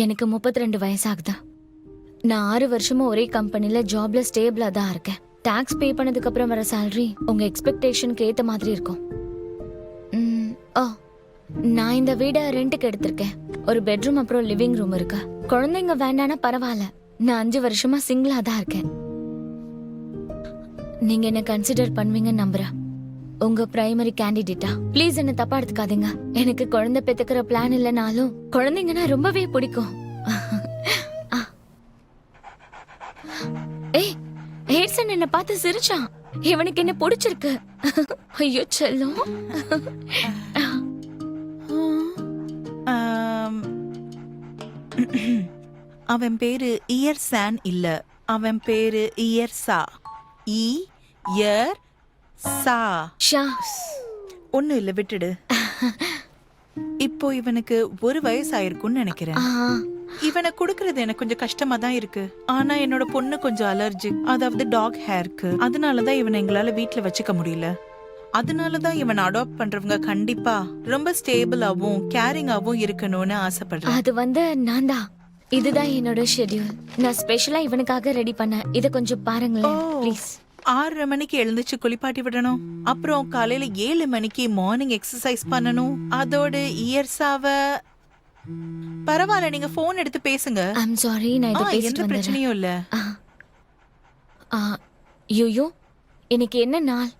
எனக்கு 32 வயசாகுது. நான் 6 வருஷமா ஒரே கம்பெனில ஜாப்ல ஸ்டேபிளா தான் இருக்கேன். டாக்ஸ் பே பண்ணதுக்கு அப்புறம் வர salary உங்க எக்ஸ்பெக்டேஷனுக்கு ஏத்த மாதிரி இருக்கும். ஓ, நான் இந்த வீட ரெண்டுக்கு எடுத்திருக்கேன். ஒரு பெட்ரூம் அப்புறம் லிவிங் ரூம் இருக்கு. குழந்தைங்க வேண்டானா பரவாயில்ல. நான் 5 வருஷமா சிங்கிளா தான் இருக்கேன். நீங்க என்ன கன்சிடர் பண்ணுவீங்கன்னு நம்புறேன். உங்க பிரைமரி கேண்டிடேட்டா? ப்ளீஸ் என்ன தப்பா எடுத்துக்காதீங்க. எனக்கு குழந்தை பெத்துக்கிற பிளான் இல்லைனாலும் குழந்தைங்கன்னா ரொம்பவே பிடிக்கும். ஏய், ஹேட்சன் என்ன பார்த்து சிரிச்சான். இவனுக்கு என்ன பிடிச்சிருக்கு. ஐயோ செல்லம். அவன் பேரு இயர்சான் இல்ல, அவன் பேரு இயர்சா. இயர்சா. ஷா. ஒண்ணு இல்ல, விட்டுடு. இப்போ இவனுக்கு 1 வயசு ஆயிருக்கும்னு நினைக்கிறேன். இவனை கொடுக்கறது எனக்கு கொஞ்சம் கஷ்டமா தான் இருக்கு. ஆனா என்னோட பொண்ணு கொஞ்சம் அலர்ஜிக், அதாவது டாக் ஹேருக்கு. அதனாலதான் இவனை எங்களால வீட்டுல வச்சுக்க முடியல. அதனாலதான் இவனை அடாப்ட் பண்றவங்க கண்டிப்பா ரொம்ப ஸ்டேபிளாவும் கேரிங்காவும் இருக்கணும்னு ஆசைப்படுறேன். அது நான் தான். இதுதான் என்னோட ஷெட்யூல். நான் ஸ்பெஷலா இவனுக்காக ரெடி பண்ணேன். இத கொஞ்சம் பாருங்களேன் ப்ளீஸ். 6:30 மணிக்கு எழுந்துச்சு குளிப்பாட்டி விடணும். அப்புறம் காலையில 7 மணிக்கு மார்னிங் எக்ஸசைஸ் பண்ணணும். அதோட இயர்சாவ பரவாயில்ல, நீங்க போன் எடுத்து பேசுங்க. ஐம் சாரி, நான் இத பேசிட்டு எந்த பிரச்சனையும் இல்ல. யூ இன்னைக்கு என்ன நாள்?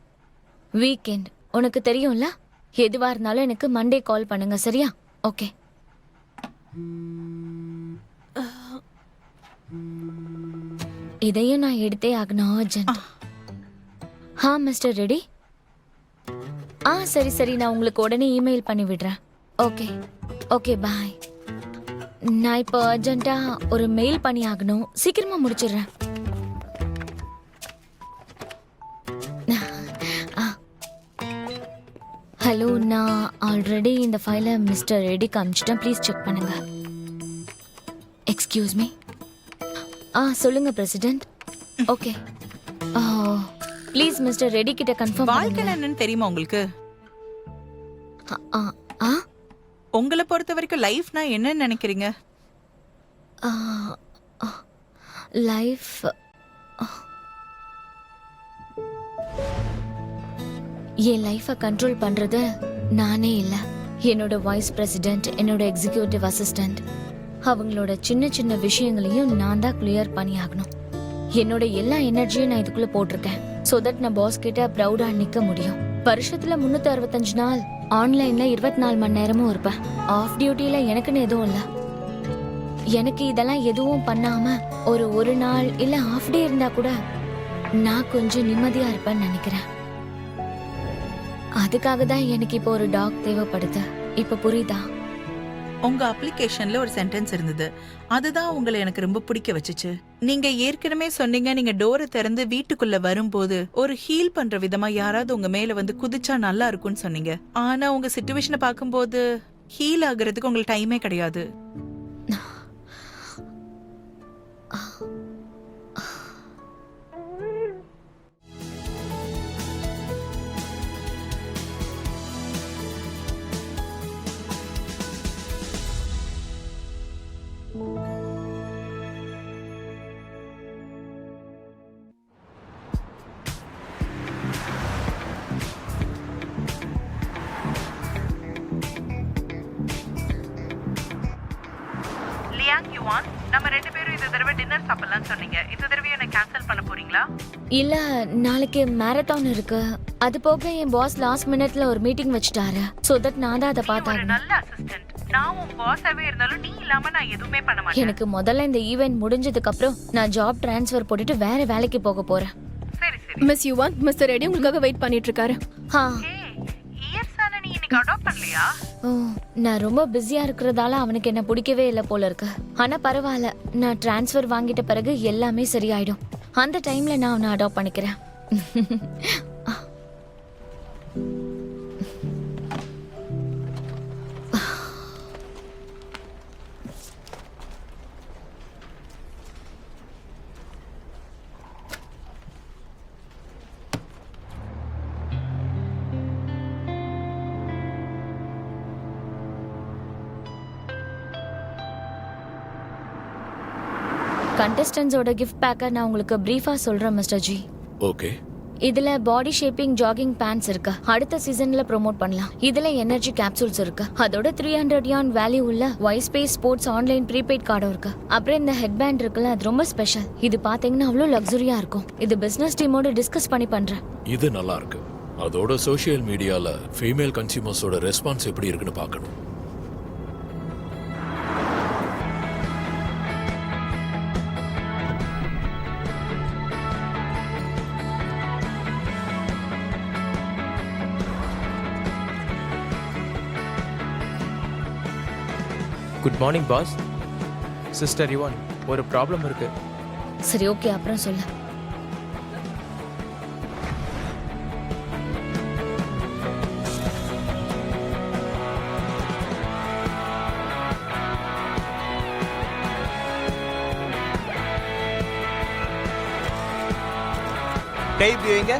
வீக்கெண்ட். உனக்கு தெரியும்ல. எதுவா இருந்தாலும் எனக்கு மண்டே கால் பண்ணுங்க, சரியா? ஓகே. இதையும் நான் எடுத்தே ஆகணும், அர்ஜென்ட். Mister ready? சரி, நான் உங்களுக்கு உடனே இமெயில் பண்ணி விடுறேன். ஓகே ஓகே, பாய். நான் இப்போ அர்ஜென்ட்டா ஒரு மெயில் பண்ணி ஆகணும். சீக்கிரமா முடிச்சிடுறேன். ஹலோ, நான் ஆல்ரெடி இந்த ஃபைலை மிஸ்டர் ரெடிக்கு அனுப்பிச்சிட்டேன். ப்ளீஸ் செக் பண்ணுங்க. Excuse me. சொல்லுங்க president. Okay. Please mister Reddy கிட்ட கன்ஃபார்ம் வாழ்க்கை என்னன்னு தெரியுமா உங்களுக்கு? உங்களை பொறுத்த வரைக்கும் லைஃப்னா என்னன்னு நினைக்கிறீங்க? லைஃப் என் லைஃபை கண்ட்ரோல் பண்றது நானே இல்லை. என்னோட வைஸ் பிரசிடென்ட், என்னோட எக்ஸிக்யூட்டிவ் அசிஸ்டன்ட், அவங்களோட சின்ன சின்ன விஷயங்களையும் நான் தான் கிளியர் பண்ணி ஆகணும். என்னோட எல்லா எனர்ஜியும் நான் இதுக்குள்ள போட்டிருக்கேன். சோ தட் நான் பாஸ் கிட்ட ப்ரௌடா நிக்க முடியும். வருஷத்துல 365 நாள் ஆன்லைன்ல 24 மணி நேரமும் இருப்பேன். ஆஃப் டியூட்டில எனக்குன்னு எதுவும் இல்ல. எனக்கு இதெல்லாம் எதுவும் பண்ணாம ஒரு நாள் இல்ல ஆஃப் டே இருந்தா கூட நான் கொஞ்சம் நிம்மதியா இருப்பேன்னு நினைக்கிறேன். அதுக்காக தான் எனக்கு இப்போ ஒரு டாக் தேவைப்படுது. இப்ப புரியுதா? உங்க அப்ளிகேஷன்ல ஒரு சென்டென்ஸ் இருந்தது, அதுதான் உங்களை எனக்கு ரொம்ப பிடிக்க வச்சுச்சு. நீங்க ஏற்கனவே சொன்னீங்க, நீங்க டோரை திறந்து வீட்டுக்குள்ள வரும்போது ஒரு ஹீல் பண்ற விதமா யாராவது உங்க மேல வந்து குதிச்சா நல்லா இருக்கும்னு சொன்னீங்க. ஆனா உங்க சிச்சுவேஷனை பார்க்கும்போது ஹீல் ஆகுறதுக்கு உங்களுக்கு டைமே கிடையாது. நம்ம 2 பேரும் இந்த தடவை டின்னர் சாப்பிடலாம்னு சொன்னீங்க. இந்த தடவை என்ன கேன்சல் பண்ண போறீங்களா? இல்ல, நாளைக்கு மாரத்தான் இருக்கு. அது போக என் பாஸ் லாஸ்ட் மினிட்ல ஒரு மீட்டிங் வச்சிட்டாரு. சோ தட் நான் தான் அத பார்த்தேன். ஒரு நல்ல அசிஸ்டன்ட். நான் உன் பாஸாவே இருந்தாலும் நீ இல்லாம நான் எதுவுமே பண்ண மாட்டேன். எனக்கு முதல்ல இந்த ஈவென்ட் முடிஞ்சதுக்கு அப்புறம் நான் ஜாப் ட்ரான்ஸ்ஃபர் போட்டுட்டு வேற வேலைக்கு போக போறேன். சரி சரி. மிஸ் யுவான், மிஸ்டர் ரெடி உங்களுக்காக வெயிட் பண்ணிட்டு இருக்காரு. இயர்சான நீ இன்னைக்கு அடாப்ட் பண்ணலையா? நான் ரொம்ப பிஸியா இருக்கிறதால அவனுக்கு என்ன பிடிக்கவே இல்லை போல இருக்கு. ஆனா பரவாயில்ல, நான் ட்ரான்ஸ்ஃபர் வாங்கிட்ட பிறகு எல்லாமே சரியாயிடும். அந்த டைம்ல நான் அவனை அடாப்ட் பண்ணிக்கிறேன். கண்டஸ்டன்ஸோட கிஃப்ட் பேக்கை நான் உங்களுக்கு பிரீஃபா சொல்றேன் மிஸ்டர் ஜி. ஓகே. இதுல பாடி ஷேப்பிங் ஜாகிங் பேண்ட்ஸ் இருக்கு, அடுத்த சீசன்ல ப்ரோமோட் பண்ணலாம். இதுல எனர்ஜி கேப்சூல்ஸ் இருக்கு, அதோட 300 யான் வேல்யூ உள்ள வைஸ்பேஸ் ஸ்போர்ட்ஸ் ஆன்லைன் ப்ரீபெய்ட் கார்டும் இருக்கு. அப்புறம் இந்த ஹெட் பேண்ட் இருக்குல்ல, அது ரொம்ப ஸ்பெஷல். இது பாத்தீங்கன்னா அவ்வளோ லக்ஸுரியா இருக்கும். இது பிசினஸ் டீமோட டிஸ்கஸ் பண்ணி பண்றேன். இது நல்லா இருக்கு. அதோட சோஷியல் மீடியால ஃபீமேல் கன்சியூமர்ஸோட ரெஸ்பான்ஸ் எப்படி இருக்குன்னு பார்க்கணும். Good morning boss. Sister Yuvan, ஒரு ப்ராப்ளம் இருக்கு. சரி ஓகே, அப்புறம் சொல்லு. கை வியூங்க.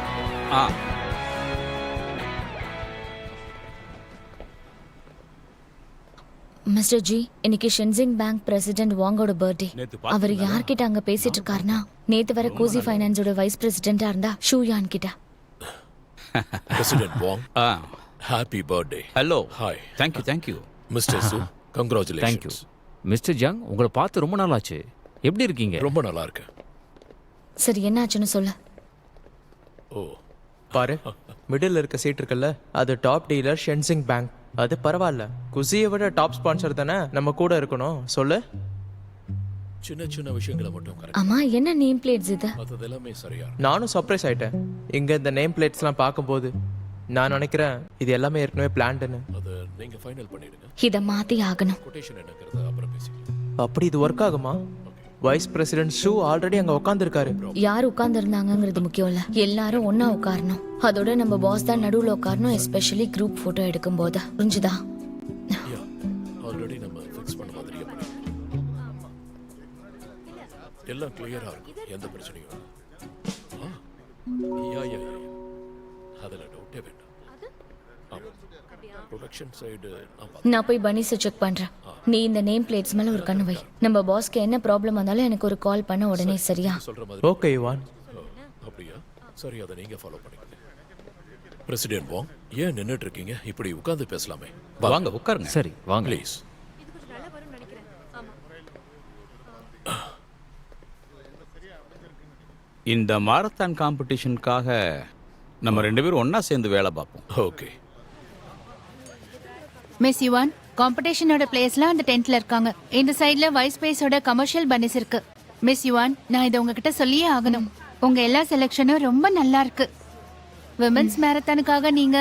மிஸ்டர் ஜி, இன்னைக்கு ஷென்சிங் பேங்க் பிரசிடென்ட் வாங்கோட பர்த்டே. அவர் யார்கிட்ட அங்க பேசிட்டு இருக்காருன்னா, நேத்து வர கோசி ஃபைனான்ஸோட வைஸ் பிரசிடென்டா இருந்தா ஷூயான் கிட்ட. President Wang, happy birthday. Hello. Hi. Thank you. Mister Su, thank you. Congratulations. Mister Zhang, உங்களை பார்த்து ரொம்ப நாள் ஆச்சு. எப்படி இருக்கீங்க? ரொம்ப நல்லா இருக்கு. சரி என்னாச்சுன்னு சொல்லு. ஓ, பாரு, மிடில் இருக்க சீட் இருக்குல்ல, அது டாப் டீலர் ஷென்சிங் பேங்க். அது பரவாயில்ல, குசியை விட டாப் ஸ்பான்சர் தானே நம்ம கூட இருக்கணும். சொல்லு. சின்ன சின்ன விஷயங்களை மட்டும் கரெக்ட். ஆமா, என்ன நேம் பிளேட்ஸ் இது? அது எல்லாமே சரியா. நானும் சர்ப்ரைஸ் ஆயிட்டேன் இங்க இந்த நேம் பிளேட்ஸ்லாம் பார்க்கும்போது. நான் நினைக்கிறேன் இது எல்லாமே ஏற்கனவே பிளான்டுன்னு. அது நீங்க ஃபைனல் பண்ணிடுங்க. இத மாத்தி ஆகணும். கொட்டேஷன் என்னங்கறத அப்புறம் பேசிக்கலாம். அப்படி இது ஒர்க் ஆகுமா? வைஸ் பிரசிடென்ட் ஷூ ஆல்ரெடி அங்க உட்காந்துருக்காரு. யார் உட்கார்ந்து இருந்தாங்கிறது முக்கியம் இல்ல, எல்லாரும் ஒன்னா உட்காரணும். அதோட நம்ம பாஸ் தான் நடுவுல உட்காரணும், எஸ்பெஷலி குரூப் போட்டோ எடுக்கும் போது. புரிஞ்சுதா? ஆல்ரெடி நம்ம ஃபிக்ஸ் பண்ண மாதிரியே பண்ணிடலாம். எல்லாம் கிளியரா இருக்கும், எந்த பிரச்சனையும் இல்லை. யா அதுல டவுட்டே வேண்டாம். ப்ரொடக்ஷன் சைடு நான் போய் பனிஸை செக் பண்றேன். நீ இந்த நேம் பிளேட்ஸ் மேல ஒரு கண்ணு வை. நம்ம பாஸ்க்கு என்ன ப்ராப்ளம் வந்தாலும் எனக்கு ஒரு கால் பண்ண உடனே, சரியா? சொல்ற மாதிரி. Okay Yuan. அப்படியா? சரி, அதை நீங்க ஃபாலோ பண்ணிக்கங்க. பிரசிடென்ட் வாங், ஏன் நின்னுட்டு இருக்கீங்க? இப்படி உட்கார்ந்து பேசலாமே. வாங்க உட்காருங்க. சரி வாங்க. ப்ளீஸ். இந்த மாரத்தான் காம்படிஷனுக்காக நம்ம 2 பேரும் ஒண்ணா சேர்ந்து வேலை பார்ப்போம். ஓகே. மிஸ் யுவான், காம்படிஷனோட பிளேஸ்லாம் அந்த டென்ட்ல இருக்காங்க. இந்த சைடுல வைஸ் பேஸோட கமர்ஷியல் பனிஸ் இருக்கு. மிஸ் யுவான், நான் இதை உங்ககிட்ட சொல்லியே ஆகணும். உங்க எல்லா செலெக்ஷனும் ரொம்ப நல்லா இருக்கு. விமென்ஸ் மேரத்தானுக்காக நீங்க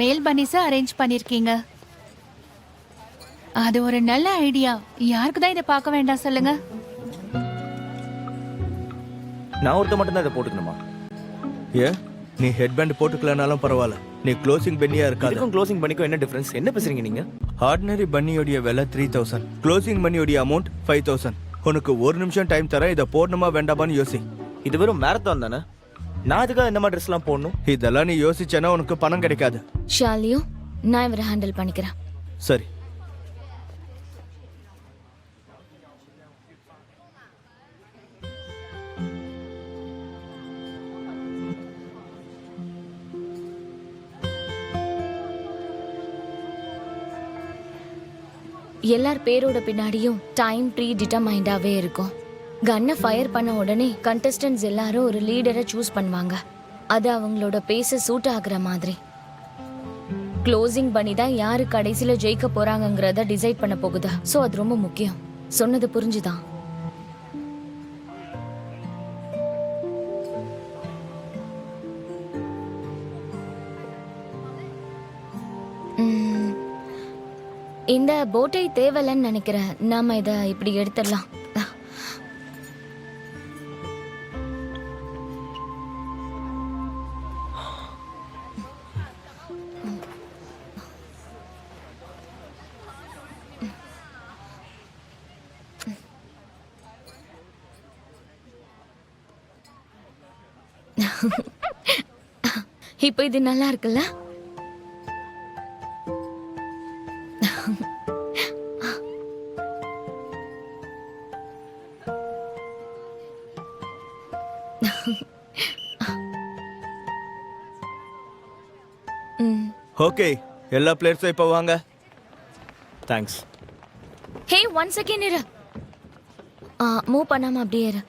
மேல் பனிஸ அரேஞ்ச் பண்ணிருக்கீங்க. அது ஒரு நல்ல ஐடியா. யாருக்கு தான் இதை பார்க்க வேண்டாம் சொல்லுங்க. நான் ஒருத்த மட்டும் தான் இதை போட்டுக்கணுமா? நீ ஹெட் பேண்ட் போட்டுக்கலனாலும் பரவாயில்ல, நீ க்ளோசிங் பன்னியா இருக்காது. இதுக்கும் க்ளோசிங் பன்னிக்கும் என்ன டிஃபரன்ஸ்? என்ன பேசுறீங்க நீங்க? ஆர்டினரி பன்னியோடைய விலை 3000, க்ளோசிங் பன்னியோடைய அமௌண்ட் 5000. உனக்கு ஒரு நிமிஷம் டைம் தரேன், இதை போடணுமா வேண்டாமான்னு யோசி. இது வெறும் மேரத்தான் தானே, நான் இதுக்காக இந்த மாதிரி ட்ரெஸ்லாம் போடணும்? இதெல்லாம் நீ யோசிச்சேன்னா உனக்கு பணம் கிடைக்காது. ஷாலியும் நான் இவரை ஹேண்டில் பண்ணிக்கிறேன். சரி. எல்லார் பேரோட பின்னாடியும் டைம் ப்ரீ டிட்டர்மைண்டாவே இருக்கும். கன்னை ஃபயர் பண்ண உடனே கண்டஸ்டன்ட்ஸ் எல்லாரும் ஒரு லீடரை சூஸ் பண்ணுவாங்க. அது அவங்களோட பேச சூட் ஆகுற மாதிரி. க்ளோசிங் பண்ணி தான் யாரு கடைசியில ஜெயிக்க போறாங்கங்கிறத டிசைட் பண்ண போகுது. ஸோ அது ரொம்ப முக்கியம். சொன்னது புரிஞ்சுதான்? இந்த போட்டை தேவையில்லைன்னு நினைக்கிறேன். நாம இதை இப்படி எடுத்துடலாம். இப்போ இது நல்லா இருக்குல்ல? ம் ஓகே எல்லா பிளேயர்ஸும் இப்போ வாங்க. தேங்க்ஸ். ஹே 1 செகண்ட் இரு. மூவ் பண்ணாம அப்படியே இரு.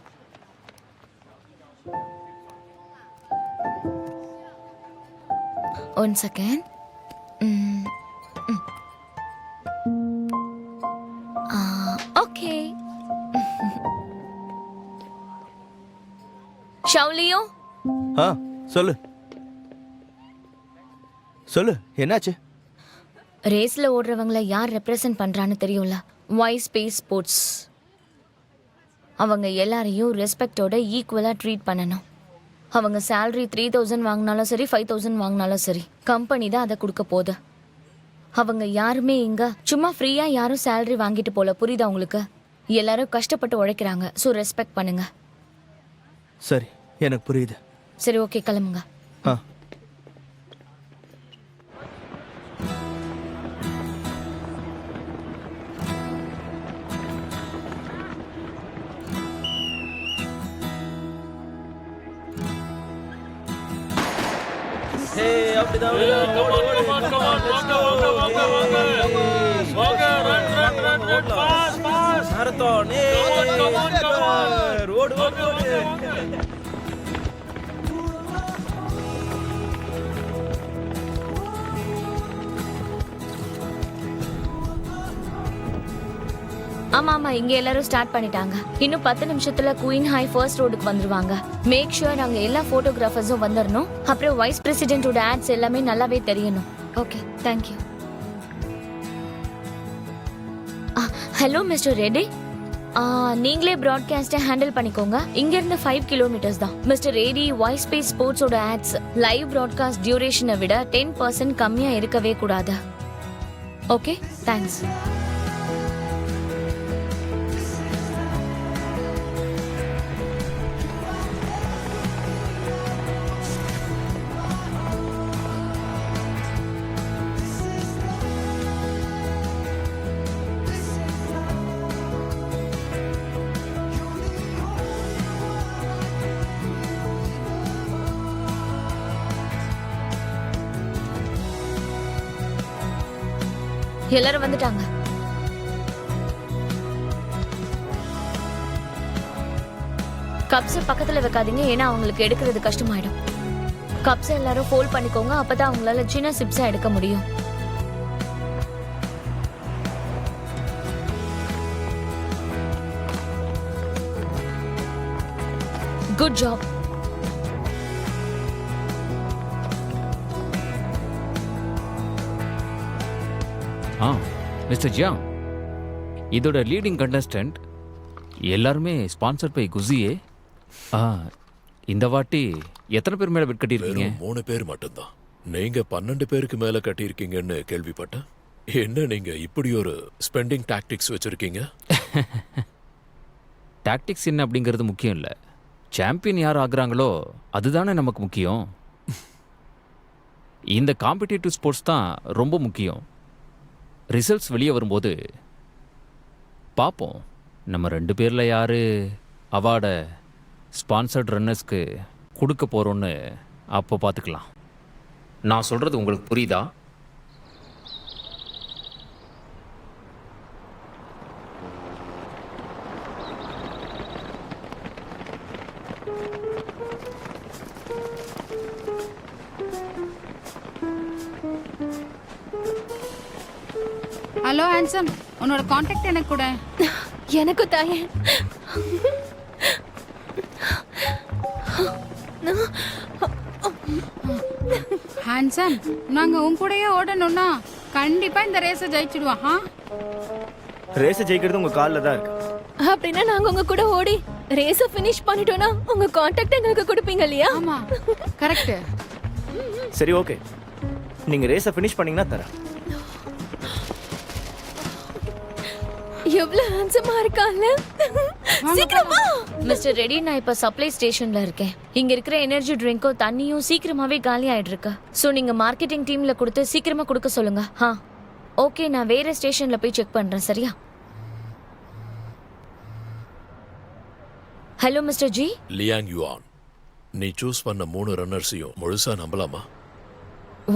One second. ஓகே. ஷவுலியோ ஆ சொல்லு சொல்லு, என்னாச்சு? ரேஸ்ல ஓடுறவங்கள யார் ரெப்ரசன்ட் பண்றான்னு தெரியும்ல, வாய்ஸ் ஸ்பேஸ் ஸ்போர்ட்ஸ். அவங்க எல்லாரையும் ரெஸ்பெக்டோட ஈக்குவலா ட்ரீட் பண்ணணும். அவங்க சேலரி 3000 வாங்கினாலும் சரி 5000 வாங்கினாலும் சரி கம்பெனி தான் அதை கொடுக்க போகுது. அவங்க யாருமே இங்க சும்மா ஃப்ரீயா யாரும் சேலரி வாங்கிட்டு போல, புரியுதா உங்களுக்கு? எல்லாரும் கஷ்டப்பட்டு உழைக்கிறாங்க. ஸோ ரெஸ்பெக்ட் பண்ணுங்க. சரி, எனக்கு புரியுது. சரி ஓகே, கிளம்புங்க. ஆ ஆமா ஆமா, இங்க எல்லாரும் ஸ்டார்ட் பண்ணிட்டாங்க. இன்னும் 10 நிமிஷத்துல குயின் ஹை ஃபர்ஸ்ட் ரோடுக்கு வந்துருவாங்க. மேக் ஷூர் அங்க எல்லா போட்டோகிராஃபர்ஸும் வந்துடணும். அப்புறம் வைஸ் பிரசிடென்ட்டோட ஆட்ஸ் எல்லாமே நல்லாவே தெரியணும். Okay, thank you. Hello mister Reddy, நீங்களே ப்ராட்காஸ்ட்டை ஹேண்டில் பண்ணிக்கோங்க. இங்க இருந்து 5 கிலோமீட்டர்ஸ் தான். மிஸ்டர் ரெட்டி, வாய்ஸ் ஸ்பேஸ் ஸ்போர்ட்ஸோட ஆட்ஸ் லைவ் ப்ராட்காஸ்ட் டியூரேஷனை விட 10% கம்மியா இருக்கவே கூடாது. Okay, thanks. எல்லாரும் வந்துட்டாங்க. கப்ஸ் பக்கத்துல வைக்காதீங்க, ஏன்னா அவங்களுக்கு எடுக்கிறது கஷ்டமாயிடும். கப்ஸ் எல்லாரும் ஃபோல்ட் பண்ணிக்கோங்க, அப்பதான் அவங்களால சின்ன சிப்ஸா எடுக்க முடியும். Good job. மிஸ்டர் ஜியாங், இதோட லீடிங் கண்டஸ்டன்ட் எல்லாருமே ஸ்பான்சர் பை குசியே. இந்த வாட்டி எத்தனை பேர் மேல பெட் கட்டியிருக்கீங்க? 3 பேர் மட்டும்தான். நீங்க 12 பேருக்கு மேல கட்டியிருக்கீங்கன்னு கேள்விப்பட்டேன். என்ன நீங்க இப்படி ஒரு ஸ்பெண்டிங் டாக்டிக்ஸ் வச்சிருக்கீங்க? டாக்டிக்ஸ் என்ன அப்படிங்கிறது முக்கியம் இல்லை, சாம்பியன் யார் ஆகுறாங்களோ அதுதானே நமக்கு முக்கியம். இந்த காம்படிட்டிவ் ஸ்போர்ட்ஸ் தான் ரொம்ப முக்கியம். ரிசல்ட்ஸ் வெளியே வரும்போது பார்ப்போம், நம்ம 2 பேரில் யார் அவார்டை ஸ்பான்சர்ட் ரன்னர்ஸ்க்கு கொடுக்க போகிறோன்னு அப்போ பார்த்துக்கலாம். நான் சொல்கிறது உங்களுக்கு புரியுதா? ஹலோ ஹான்சம், உன்னோட காண்டாக்ட் எனக்கு கூட. எனக்கு தாயே. ஹான்சம், நாங்க உன் கூடயே ஓடணும்னா கண்டிப்பா இந்த ரேஸை ஜெயிச்சிடுவோம். ரேஸை ஜெயிக்கிறது உங்க காலில் தான் இருக்கு. அப்படின்னா நாங்க உங்க கூட ஓடி ரேஸ ஃபினிஷ் பண்ணிட்டோம்னா உங்க காண்டாக்ட் எங்களுக்கு கொடுப்பீங்க இல்லையா? ஆமா, கரெக்ட். சரி ஓகே, நீங்க ரேஸை ஃபினிஷ் பண்ணீங்கன்னா தரேன். எவ்வளவு ஹேண்ட்ஸமா இருக்கான்ல. சீக்கிரமா. மிஸ்டர் ரெட்டி, நான் இப்ப சப்ளை ஸ்டேஷன்ல இருக்கேன். இங்க இருக்கிற எனர்ஜி ட்ரிங்க்கும் தண்ணியும் சீக்கிரமாவே காலி ஆயிட்டு இருக்கு. சோ நீங்க மார்க்கெட்டிங் டீம்ல கொடுத்து சீக்கிரமா கொடுக்க சொல்லுங்க. ஓகே, நான் வேற ஸ்டேஷன்ல போய் செக் பண்றேன். சரியா? Hello mister G. Liang Yuan, நீ சூஸ் பண்ண 3 ரன்னர்ஸையும் முழுசா நம்பலாமா?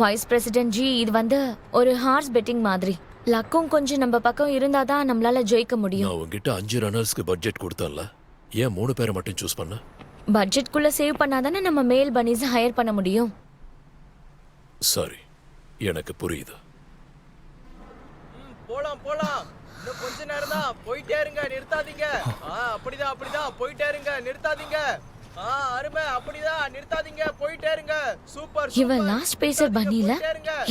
வைஸ் பிரசிடென்ட் ஜி, இது வந்து ஒரு ஹார்ஸ் பெட்டிங் மாதிரி. லக்கும் கொஞ்சம் நம்ம பக்கம் இருந்தாதான் நம்மளால ஜெயிக்க முடியும். நான் உங்ககிட்ட 5 ரன்னர்ஸ்க்கு பட்ஜெட் கொடுத்தேன்ல, ஏன் 3 பேரை மட்டும் சூஸ் பண்ண? பட்ஜெட்குள்ள சேவ் பண்ணாதானே நம்ம மேல் பனீஸ் ஹையர் பண்ண முடியும். சரி, எனக்கு புரியுது. போலாம் போலாம், இன்னும் கொஞ்ச நேரம் தான், போயிட்டே இருங்க, நிறுத்தாதீங்க. அப்படிதான் போயிட்டே இருங்க, நிறுத்தாதீங்க. அருமை, அப்படிதான், நிறுத்தாதீங்க, போயிட்டே இருங்க. சூப்பர். இவன் லாஸ்ட் பேசர் பன்னில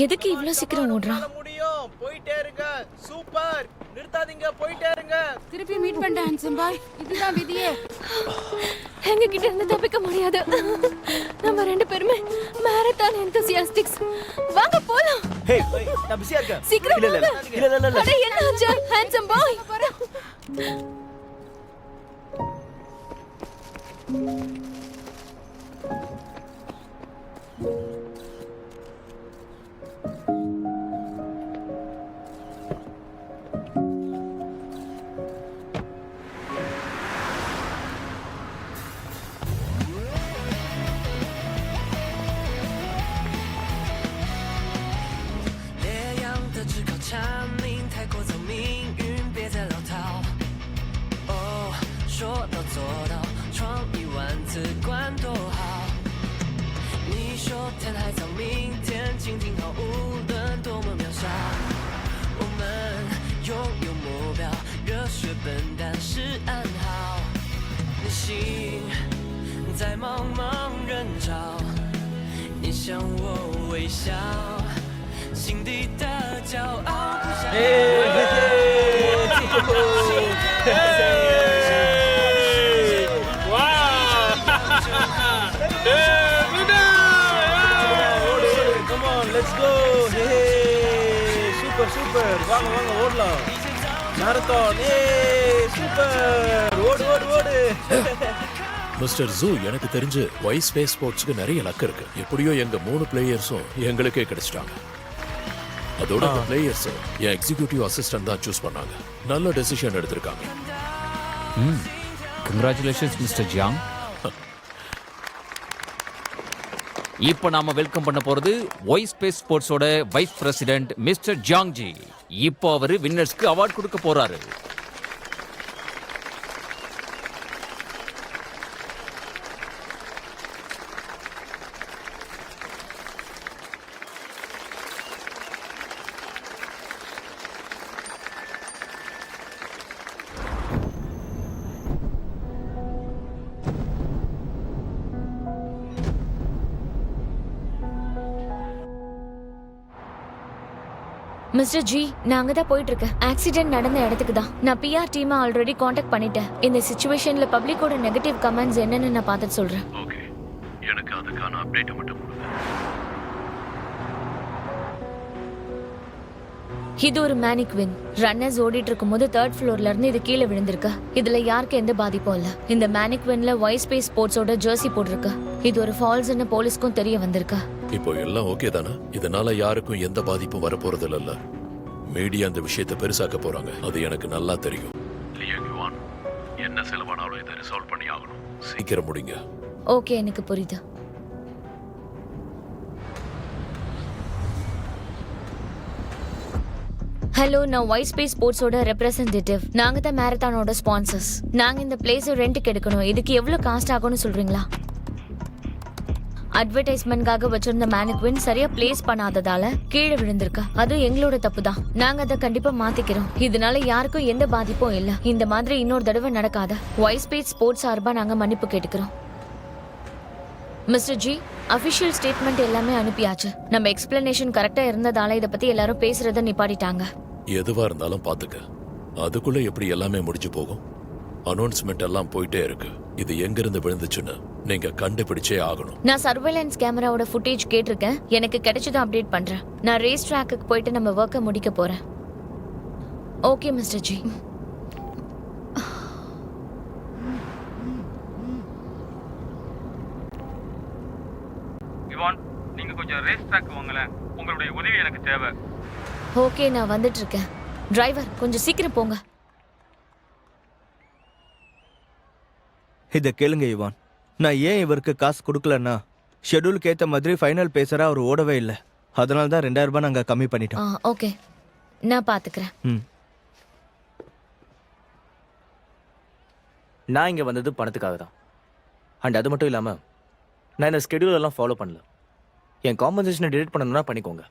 எதுக்கு இவ்ளோ சீக்கிரம் ஓடுறான்? முடியும், போயிட்டே இருங்க. சூப்பர், நிறுத்தாதீங்க, போயிட்டே இருங்க. திருப்பி மீட் பண்ணிட்டேன் ஹேண்ட்ஸம் பாய். இதுதான் விதியே. எங்க கிட்ட இருந்து தப்பிக்க முடியாது. நம்ம 2 பேருமே மேரத்தான் எந்தூசியாஸ்டிக்ஸ். வாங்க போலாம். ஹே, நான் பிஸியா இருக்கேன். சீக்கிரம் இல்ல இல்ல வாங்க. இல்ல இல்ல இல்ல. அட என்ன ஆச்சு handsome boy? Let's go. Hey super super, வாங்க வாங்க ஓடலாம். மாரத்தான், சூப்பர், ஓடு ஓடு ஓடு. மிஸ்டர் ஜூ, எனக்கு தெரிஞ்சு வைஸ் ஸ்பேஸ் ஸ்போர்ட்ஸ்க்கு நிறைய லக் இருக்கு. எப்படியோ எங்க 3 பிளேயர்ஸும் எங்களுக்கே கிடைச்சிட்டாங்க. அதோட அந்த பிளேயர்ஸ் என் எக்ஸிகியூட்டிவ் அசிஸ்டன்ட் தான் சூஸ் பண்ணாங்க. நல்ல டெசிஷன் எடுத்திருக்காங்க. Congratulations mister Jiang. இப்போ நாம வெல்கம் பண்ண போறது வைஸ் ஸ்பேஸ் ஸ்போர்ட்ஸோட vice president mister Jiang Ji. இப்போ அவரு வின்னர்ஸ்க்கு அவார்ட் கொடுக்க போறாரு. மிஸ்டர் ஜி, நான் அங்கதான் போயிட்டு இருக்கேன். ஆக்சிடென்ட் நடந்த இடத்துக்கு தான். நான் பிஆர் டீமை ஆல்ரெடி காண்டாக்ட் பண்ணிட்டேன். இந்த சிச்சுவேஷன்ல பப்ளிக்கோட நெகட்டிவ் கமெண்ட்ஸ் என்னன்னு நான் பார்த்துட்டு சொல்றேன். ஓகே, எனக்கு அதுக்கான அப்டேட் மட்டும் கொடுங்க. இது ஒரு மேனிக்வின். ரன்னர்ஸ் ஓடிட்டு இருக்கும்போது 3rd ஃப்ளோர்ல இருந்து இது கீழே விழுந்திருக்கு. இதுல யாருக்கு எந்த பாதிப்பும் இல்ல. இந்த மேனிக்வின்ல வைஸ் ஸ்பேஸ் ஸ்போர்ட்ஸோட ஜெர்சி போட்டிருக்கு. இது ஒரு ஃபால்ஸ்னு போலீஸ்க்கும் தெரிய வந்திருக்கு. இப்போ எல்லாம் ஓகே தானே? இதனால யாருக்கும் எந்த பாதிப்பும் வரப்போறது இல்ல. மீடியா அந்த விஷயத்தை பெருசாக்க போறாங்க, அது எனக்கு நல்லா தெரியும். என்ன செலவானாலும் இதை ரிசால்வ் பண்ணி ஆகணும். சீக்கிரம் முடிங்க. ஓகே, எனக்கு புரியுது. ஹலோ, நான் வைஸ் ஸ்பேஸ் ஸ்போர்ட்ஸோட ரெப்ரசன்டேட்டிவ். நாங்க தான் மேரத்தானோட ஸ்பான்சர்ஸ். நாங்க இந்த பிளேஸை ரெண்ட்டுக்கு எடுக்கணும். இதுக்கு எவ்வளவு காஸ்ட் ஆகும்னு சொல்றீங்களா? அட்வர்டைஸ்மெண்ட்காக வச்சிருந்த மேனிக்வின் சரியா பிளேஸ் பண்ணாததால கீழே விழுந்திருக்கு. அது எங்களோட தப்பு தான். நாங்க அதை கண்டிப்பா மாத்திக்கிறோம். இதனால யாருக்கும் எந்த பாதிப்பும் இல்ல. இந்த மாதிரி இன்னொரு தடவை நடக்காத. வைஸ் ஸ்பேஸ் ஸ்போர்ட்ஸ் சார்பா நாங்க மன்னிப்பு கேட்டுக்கிறோம். மிஸ்டர் ஜி, அபிஷியல் ஸ்டேட்மெண்ட் எல்லாமே அனுப்பியாச்சு. நம்ம எக்ஸ்பிளனேஷன் கரெக்டா இருந்ததால இத பத்தி எல்லாரும் பேசுறத நிப்பாட்டிட்டாங்க. எதுவா இருந்தாலும் பாத்துக்க. அதுக்குள்ள எப்படி எல்லாமே முடிஞ்சு போகும்? அனௌன்ஸ்மெண்ட் எல்லாம் போயிட்டே இருக்கு. இது எங்க இருந்து விழுந்துச்சுன்னு நீங்க கண்டுபிடிச்சே ஆகணும். நான் சர்வேலன்ஸ் கேமராவோட ஃபுட்டேஜ் கேட்டிருக்கேன். எனக்கு கிடைச்சதை அப்டேட் பண்றேன். நான் ரேஸ் ட்ராக்குக்கு போயிட்டு நம்ம ஒர்க்கை முடிக்க போறேன். Okay mister G. இவான், நீங்க கொஞ்சம் ரேஸ் ட்ராக் வாங்களேன். உங்களுடைய உதவி எனக்கு தேவை. ஓகே, நான் வந்துட்டு இருக்கேன். டிரைவர், கொஞ்சம் சீக்கிரம் போங்க. இதை கேளுங்க இவான், நான் ஏன் இவருக்கு காசு கொடுக்கலன்னா ஷெட்யூலுக்கு ஏற்ற மாதிரி ஃபைனல் பேசரா அவர் ஓடவே இல்லை. அதனால தான் 2000 ரூபாய் நாங்கள் கம்மி பண்ணிட்டோம். ஓகே, நான் பாத்துக்கிறேன். ம். நான் இங்கே வந்தது பணத்துக்காக தான். அண்ட் அது மட்டும் இல்லாமல் நான் இந்த ஸ்கெடியூல் எல்லாம் ஃபாலோ பண்ணல. என் காம்பன்சேஷனை டிலீட் பண்ணணும்னா பண்ணிக்கோங்க,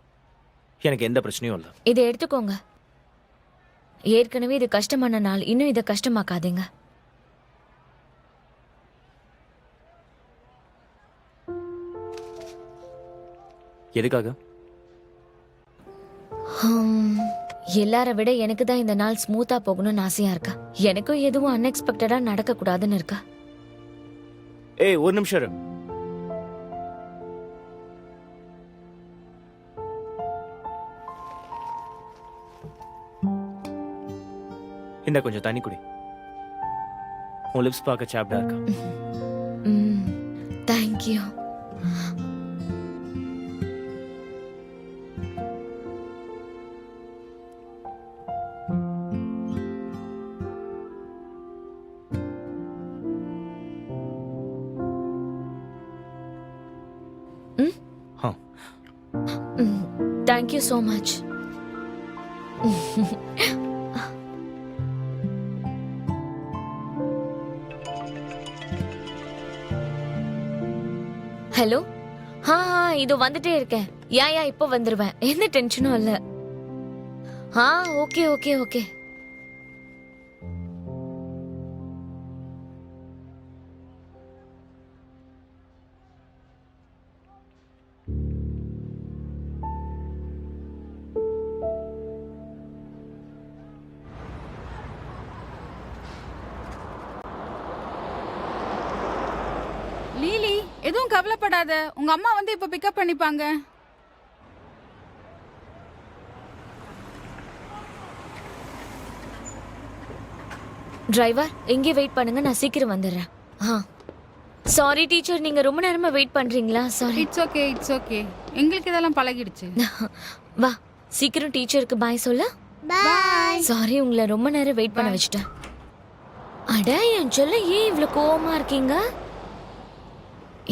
எனக்கு எந்த பிரச்சனையும் இல்லை. இதை எடுத்துக்கோங்க. ஏற்கனவே இது கஷ்டமான நாள், இன்னும் இதை கஷ்டமாக்காதீங்க. எதுக்காக? எல்லார விட எனக்கு தான் இந்த நாள் ஸ்மூத்தா போகணும்னு ஆசையா இருக்கா. எனக்கும் எதுவும் அன்எக்ஸ்பெக்டடா நடக்க கூடாதுன்னு இருக்கா. ஏய், ஒரு நிமிஷம் இரு. இந்த கொஞ்சம் தண்ணி குடி. உன் லிப்ஸ் பார்க்க சாப்டா இருக்கா. Thank you. Thank you so much. Hello, இது வந்துட்டே இருக்கேன். யா இப்போ வந்துருவேன், எந்த டென்ஷனும் இல்ல. Okay okay okay. லீலி, எதுவும் கவலைப்படாத. உங்க அம்மா வந்து இப்ப பிக்கப் பண்ணிப்பாங்க. டிரைவர், எங்கே வெயிட் பண்ணுங்க, நான் சீக்கிரம் வந்துடுறேன். சாரி டீச்சர், நீங்க ரொம்ப நேரமா வெயிட் பண்றீங்களா? Sorry. It's okay, it's okay. எங்களுக்கு இதெல்லாம் பழகிடுச்சு. வா, சீக்கிரம் டீச்சருக்கு பாய் சொல்ல. பாய். சாரி, உங்களை ரொம்ப நேரம் வெயிட் பண்ண வச்சுட்டேன். அட என் சொல்ல, ஏன் இவ்வளவு கோவமா இருக்கீங்க?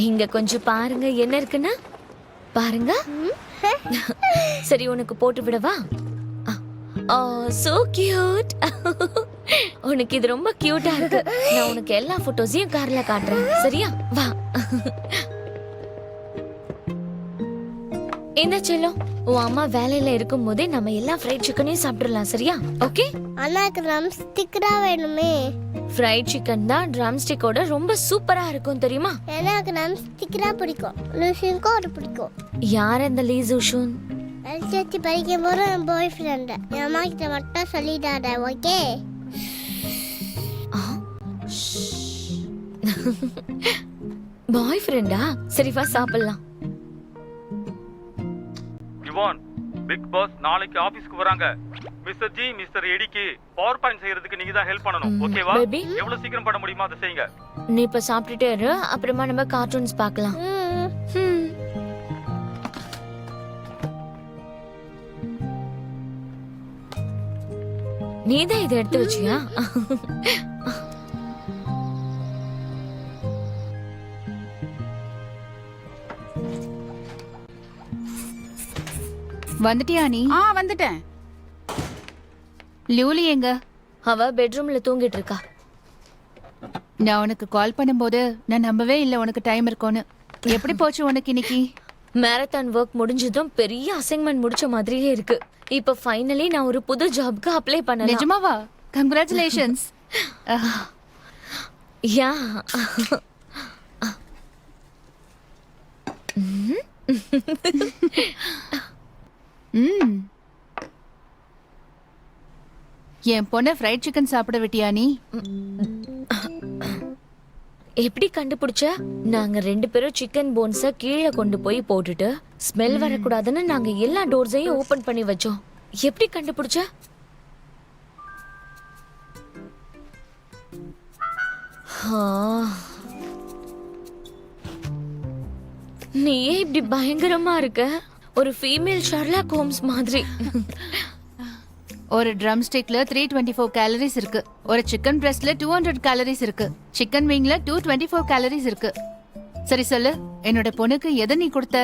இங்க கொஞ்சம் பாருங்க, என்ன இருக்குன்னா பாருங்க. சரி, உனக்கு போட்டு விடவா? So cute. உனக்கு இது ரொம்ப கியூட்டா இருக்கு. நான் உனக்கு எல்லா போட்டோஸையும் கார்ல காட்டுறேன், சரியா? வா. என்ன செல்லம், உன் அம்மா வேலையில இருக்கும் போதே நம்ம எல்லா ஃப்ரைட் சிக்கனையும் சாப்பிடலாம், சரியா? ஓகே. அண்ணாக்கு ட்ரம் ஸ்டிக்கரா வேணுமே. ஃப்ரைட் சிக்கன் தான் ட்ரம் ஸ்டிக்கோட ரொம்ப சூப்பரா இருக்கும், தெரியுமா? எனக்கு ட்ரம் ஸ்டிக்கரா பிடிக்கும். லூஷுக்கும் ஒரு பிடிக்கும். யார் அந்த லீசூஷுன்? எல்கேஜி படிக்கும் போது என் பாய் ஃப்ரெண்டு. என் அம்மா கிட்ட மட்டும் சொல்லிடாத, ஓகே? பாய் ஃப்ரெண்டா? சரி, வா சாப்பிடலாம். யுவான், பிக் பாஸ் நாளைக்கு ஆபீஸ்க்கு வராங்க. மிஸ்டர் ஜி, மிஸ்டர் எடிக்கு பவர் பாயிண்ட் செய்யறதுக்கு நீங்க தான் ஹெல்ப் பண்ணணும், ஓகேவா? பேபி, எவ்வளவு சீக்கிரம் பண்ண முடியுமோ அதை செய்யுங்க. நீ இப்ப சாப்பிட்டுட்டே இரு, அப்புறமா நம்ம கார்ட்டூன்ஸ் பார்க்கலாம். நீதான் இதை எடுத்து வச்சியா? வந்துட்டியா நீ? வந்துட்டேன். லூலி எங்க? அவ பெட்ரூம்ல தூங்கிட்டு இருக்கா. நான் உனக்கு கால் பண்ணும்போது நான் நம்பவே இல்லை உனக்கு டைம் இருக்கும்னு. எப்படி போச்சு உனக்கு இன்னைக்கு? மேரத்தான் ஒர்க் முடிஞ்சதும் பெரிய அசைன்மெண்ட் முடிச்ச மாதிரியே இருக்கு. இப்ப ஃபைனலி நான் ஒரு புது ஜாப்க்கு அப்ளை பண்ணலாம். நிஜமாவா? கங்க்ராச்சுலேஷன்ஸ். யா. என் பொண்ணை ஃப்ரைட் சிக்கன் சாப்பிட விட்டியா நீ? எப்படி கண்டுபிடிச்ச? நாங்க 2 பேரும் சிக்கன் போன்ஸ கீழே கொண்டு போய் போட்டுட்டு ஸ்மெல் வரக்கூடாதுன்னு நாங்க எல்லா டோர்ஸையும் ஓபன் பண்ணி வச்சோம். எப்படி கண்டுபிடிச்ச? நீயே இப்படி பயங்கரமா இருக்க, ஒரு ஃபீமேல் ஷெர்லாக் ஹோம்ஸ் மாதிரி. ஒரு ட்ரம் ஸ்டிக்ல 324 கேலரிஸ் இருக்கு. ஒரு சிக்கன் பிரஸ்ட்ல 200 கேலரிஸ் இருக்கு. சிக்கன் விங்ல 224 கேலரிஸ் இருக்கு. சரி சொல்லு, என்னோட பொண்ணுக்கு எதை நீ கொடுத்த?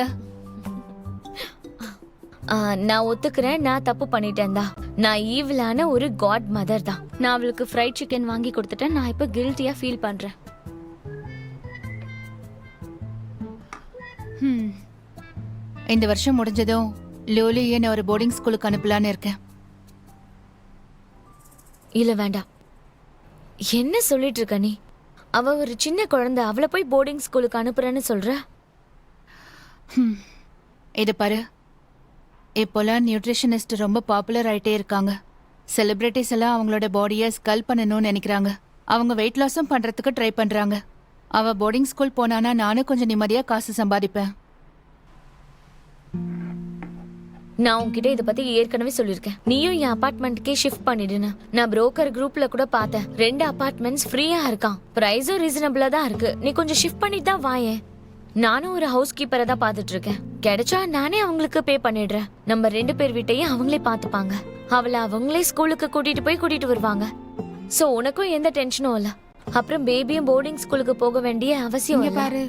நான் ஒத்துக்கிறேன், நான் தப்பு பண்ணிட்டேன் தான். நான் ஈவிலான ஒரு காட் மதர் தான். நான் அவளுக்கு ஃப்ரைட் சிக்கன் வாங்கி கொடுத்துட்டேன். நான் இப்போ கில்ட்டியா ஃபீல் பண்றேன். இந்த வருஷம் முடிஞ்சதும் லோலியை நான் ஒரு போர்டிங் ஸ்கூலுக்கு அனுப்பலான்னு இருக்கேன். இல்ல வேண்டாம். என்ன சொல்லிட்டு இருக்க நீ? அவ ஒரு சின்ன குழந்தை, அவளை போய் போர்டிங் ஸ்கூலுக்கு அனுப்புறேன்னு சொல்ற? இது பாரு, இப்போலாம் நியூட்ரிஷனிஸ்ட் ரொம்ப பாப்புலர் ஆயிட்டே இருக்காங்க. செலிபிரிட்டிஸ் எல்லாம் அவங்களோட பாடியை ஸ்கல் பண்ணணும்னு நினைக்கிறாங்க. அவங்க வெயிட் லாஸும் பண்றதுக்கு ட்ரை பண்றாங்க. அவ போர்டிங் ஸ்கூல் போனானா நானும் கொஞ்சம் நிம்மதியா காசு சம்பாதிப்பேன். நான் உன்கிட்ட இதை பத்தி ஏற்கனவே சொல்லியிருக்கேன். நீயும் என் அபார்ட்மெண்ட்டுக்கே ஷிஃப்ட் பண்ணிடுன்னு. நான் புரோக்கர் குரூப்ல கூட பார்த்தேன். 2 அபார்ட்மெண்ட்ஸ் ஃப்ரீயா இருக்கான். பிரைஸும் ரீசனபிளா தான் இருக்கு. நீ கொஞ்சம் ஷிஃப்ட் பண்ணிட்டு தான் வாயேன். நானும் ஒரு ஹவுஸ் கீப்பரை தான் பார்த்துட்டு இருக்கேன். கிடைச்சா நானே அவங்களுக்கு பே பண்ணிடுறேன். நம்ம 2 பேர் வீட்டையும் அவங்களே பார்த்துப்பாங்க. அவளை அவங்களே ஸ்கூலுக்கு கூட்டிட்டு வருவாங்க. சோ உனக்கும் எந்த டென்ஷனும் இல்ல. அப்புறம் பேபியும் போர்டிங் ஸ்கூலுக்கு போக வேண்டிய அவசியம் இல்ல. பாரு,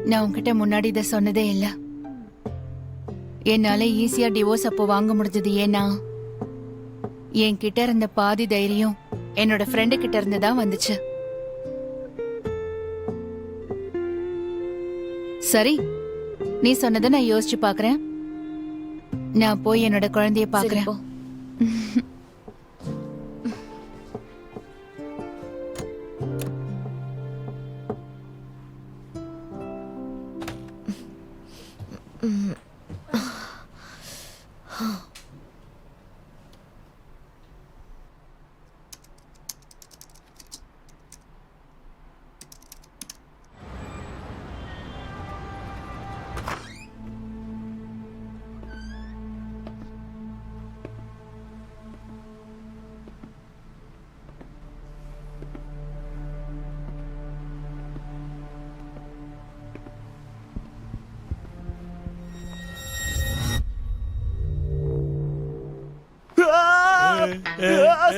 நான் உன்கிட்ட முன்னாடி இதை சொன்னதே இல்ல. என்னால ஈஸியா டிவோர்ஸ் அப்போ வாங்க முடிஞ்சது ஏன்னா என்கிட்ட இருந்த பாதி தைரியம் என்னோட ஃப்ரெண்டு கிட்ட இருந்து தான் வந்துச்சு. சரி, நீ சொன்னதை நான் யோசிச்சு பாக்குறேன். நான் போய் என்னோட குழந்தைய பாக்குறேன். போ.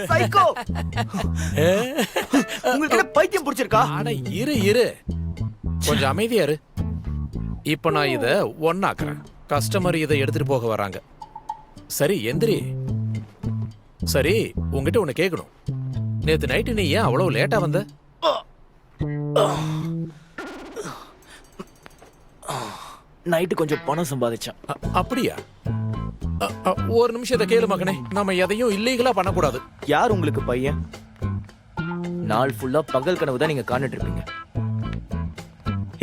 சைக்கோ, உங்களுக்கு என்ன பைத்தியம் பிடிச்சிருக்கா? ஆனா இரு கொஞ்சம் அமைதியா இரு. இப்ப நான் இத ஒன்னாக்குறேன். கஸ்டமர் இதை எடுத்துட்டு போக வராங்க. சரி எந்திரி. சரி, உங்ககிட்ட ஒண்ணு கேட்கணும். நேத்து நைட்டு நீ ஏன் அவ்வளவு லேட்டா வந்த? நைட்டு கொஞ்சம் பணம் சம்பாதிச்சேன். அப்படியா? ஒரு நிமிஷம் இதை கேளு மகனே. நம்ம எதையும் இல்லீகலா பண்ணக்கூடாது. யார் உங்களுக்கு பையன்? நாள் ஃபுல்லா பகல் கனவு தான் நீங்க காணிட்டு இருப்பீங்க.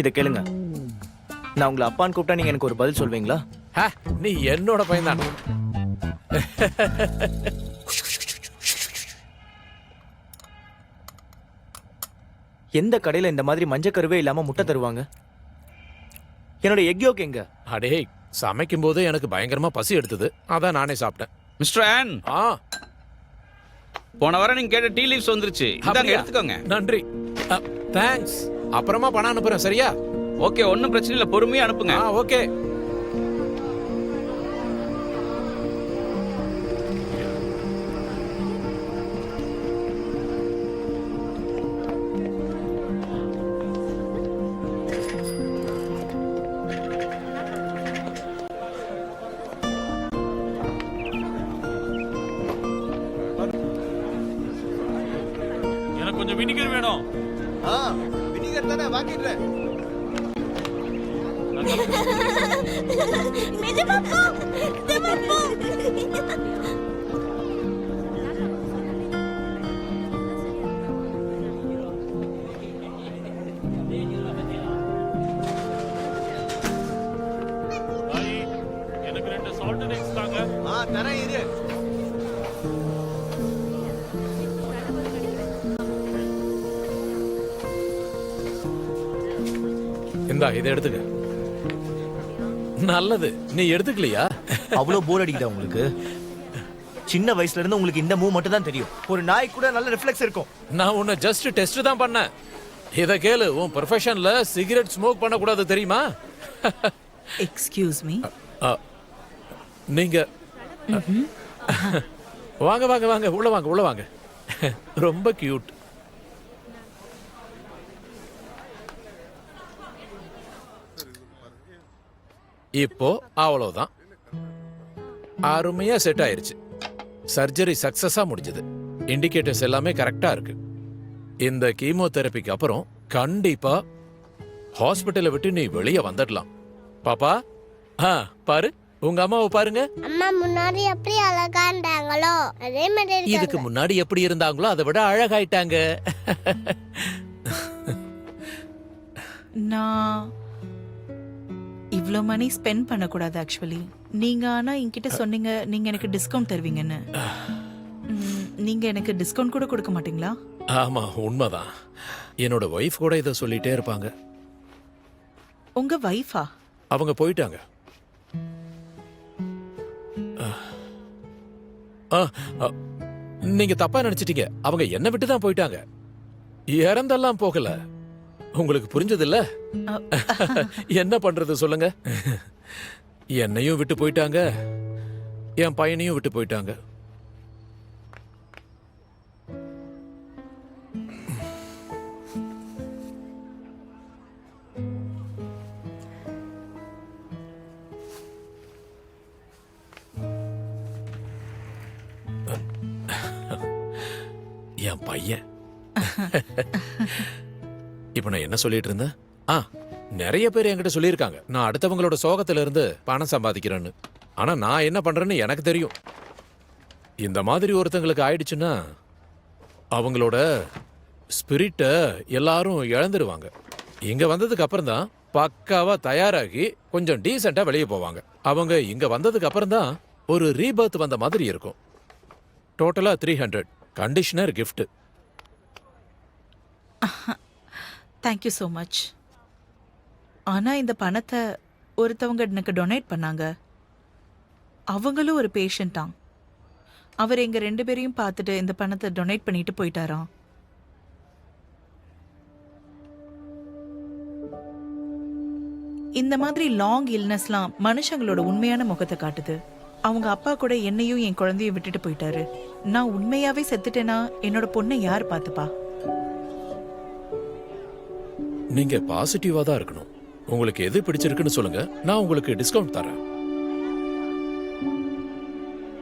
இத கேளுங்க, நான் உங்களை அப்பான்னு கூப்பிட்டா நீங்க எனக்கு ஒரு பதில் சொல்வீங்களா? நீ என்னோட பையன் தான். எந்த கடையில இந்த மாதிரி மஞ்சள் கருவே இல்லாம முட்டை தருவாங்க? என்னோட எக் யோக் எங்க? அடே, சமைக்கும் போது எனக்கு பயங்கரமா பசி எடுத்தது, அதான் நானே சாப்பிட்டேன். மிஸ்டர் ஆன், போன வாரம் நீங்க கேட்ட டீ லீவ்ஸ் வந்துருச்சு. இந்தாங்க எடுத்துக்கோங்க. நன்றி. தேங்க்ஸ். அப்புறமா பணம் அனுப்புறேன், சரியா? ஓகே, ஒன்றும் பிரச்சனை இல்லை, பொறுமையா அனுப்புங்க. ஓகே. எனக்கு கொஞ்சம் வினிகர் வேணும். வினிகர் தானே வாங்கிடுறேன். எனக்கு 2 சால்டட் எக்ஸ் தாங்க. தரேன் இரு. இந்தா இதை எடுத்துக்க. நல்லது. நீ எடுத்துக்கலையா? அவ்வளவு போர் அடிக்குதா உங்களுக்கு? சின்ன வயசுல இருந்து உங்களுக்கு இந்த மூவ் மட்டும் தான் தெரியும். ஒரு நாய் கூட நல்ல ரிஃப்ளெக்ஸ் இருக்கும். நான் உன்னை ஜஸ்ட் டெஸ்ட் தான் பண்ணேன். இத கேளு, உன் ப்ரொஃபஷன்ல சிகரெட் ஸ்மோக் பண்ண கூடாது, தெரியுமா? Excuse me. நீங்க வாங்க வாங்க வாங்க, உள்ள வாங்க உள்ள வாங்க. ரொம்ப கியூட். இப்போ அவ்வளவுதான். அருமையா செட் ஆயிருச்சு. சர்ஜரி சக்சஸா முடிஞ்சது. இண்டிகேட்டர்ஸ் எல்லாமே கரெக்டா இருக்கு. இந்த கீமோதெரபிக்கு அப்புறம் கண்டிப்பா ஹாஸ்பிட்டலை விட்டு நீ வெளியே வந்துடலாம். பாப்பா, பாரு உங்க அம்மாவை பாருங்க. அம்மா முன்னாடி எப்படி அழகா இருந்தாங்களோ அதே மாதிரி இதுக்கு முன்னாடி எப்படி இருந்தாங்களோ அதை விட அழகாயிட்டாங்க. நான் இவ்ளோ மணி ஸ்பெண்ட் பண்ணக்கூடாது ஆக்சுவலி. நீங்க ஆனா என்கிட்ட சொன்னீங்க நீங்க எனக்கு டிஸ்கவுண்ட் தருவீங்கன்னு. நீங்க எனக்கு டிஸ்கவுண்ட் கூட கொடுக்க மாட்டீங்களா? ஆமா, உண்மைதான். என்னோட ஒய்ஃப் கூட இதை சொல்லிட்டே இருப்பாங்க. உங்க வைஃபா? அவங்க போயிட்டாங்க. நீங்க தப்பா நினைச்சிட்டீங்க. அவங்க என்ன விட்டு தான் போயிட்டாங்க, இறந்தெல்லாம் போகல. உங்களுக்கு புரிஞ்சது இல்ல? என்ன பண்றது சொல்லுங்க. என்னையும் விட்டு போயிட்டாங்க, என் பையனையும் விட்டு போயிட்டாங்க. என் பையன். இப்ப நான் என்ன சொல்லிட்டு இருந்தேன்? நிறைய பேர் என்கிட்ட சொல்லியிருக்காங்க நான் அடுத்தவங்களோட சோகத்துல இருந்து பணம் சம்பாதிக்கிறேன்னு. ஆனா நான் என்ன பண்றேன்னு எனக்கு தெரியும். இந்த மாதிரி ஒருத்தங்களுக்கு ஆயிடுச்சுன்னா அவங்களோட ஸ்பிரிட்ட எல்லாரும் இழந்துருவாங்க. இங்க வந்ததுக்கு அப்புறம் தான் பக்காவா தயாராகி கொஞ்சம் டீசெண்டா வெளியே போவாங்க. அவங்க இங்க வந்ததுக்கு அப்புறம் தான் ஒரு ரீபர்த் வந்த மாதிரி இருக்கும். டோட்டலா 300 conditioner gift. Thank you so much. ஆனா இந்த பணத்தை ஒருத்தவங்க எனக்கு டொனேட் பண்ணாங்க. அவங்களும் ஒரு பேஷண்டாம். அவர் எங்க 2 பேரையும் பார்த்துட்டு இந்த பணத்தை டொனேட் பண்ணிட்டு போயிட்டாராம். இந்த மாதிரி லாங் இல்னஸ்லாம் மனுஷங்களோட உண்மையான முகத்தை காட்டுது. அவங்க அப்பா கூட என்னையும் என் குழந்தையும் விட்டுட்டு போயிட்டாரு. நான் உண்மையாவே செத்துட்டேனா என்னோட பொண்ணை யார் பார்த்துப்பா? நீங்க பாசிட்டிவா தான் இருக்கணும். உங்களுக்கு எது பிடிச்சிருக்குன்னு சொல்லுங்க, நான் உங்களுக்கு டிஸ்கவுண்ட் தரேன்.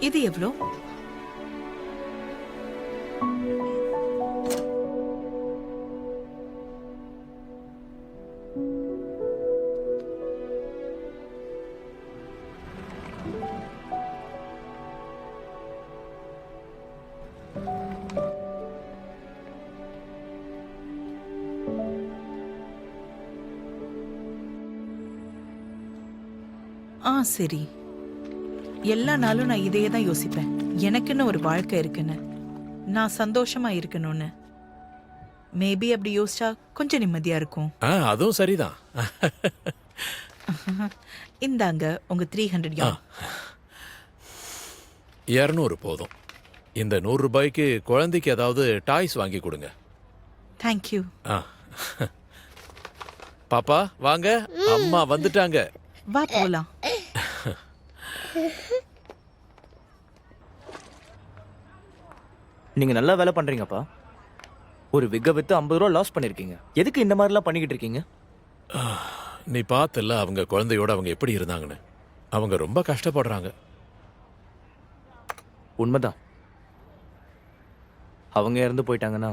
இது எவ்வளோ? சரி. எல்லா நாளும் நான் இதையே தான் யோசிப்பேன். எனக்குன்னு ஒரு வாழ்க்கை இருக்குன்னு, நான் சந்தோஷமா இருக்கணும்னு. மேபி அப்படி யோசிச்சா கொஞ்சம் நிம்மதியா இருக்கும். அதுவும் சரிதான். இந்தாங்க உங்க 300. 200 போதும். இந்த 100 ரூபாய்க்கு குழந்தைக்கு ஏதாவது டாய்ஸ் வாங்கி கொடுங்க. தேங்க்யூ. பாப்பா வாங்க, அம்மா வந்துட்டாங்க. வா போலாம். நீங்க நல்லா வேலை பண்றீங்கப்பா. ஒரு விக்க வித்து 50 ரூபா லாஸ் பண்ணிருக்கீங்க. எதுக்கு இந்த மாதிரிலாம் பண்ணிக்கிட்டு இருக்கீங்க? நீ பார்த்தல அவங்க குழந்தையோட அவங்க எப்படி இருந்தாங்கன்னு. அவங்க ரொம்ப கஷ்டப்படுறாங்க. உண்மைதான். அவங்க இறந்து போயிட்டாங்கன்னா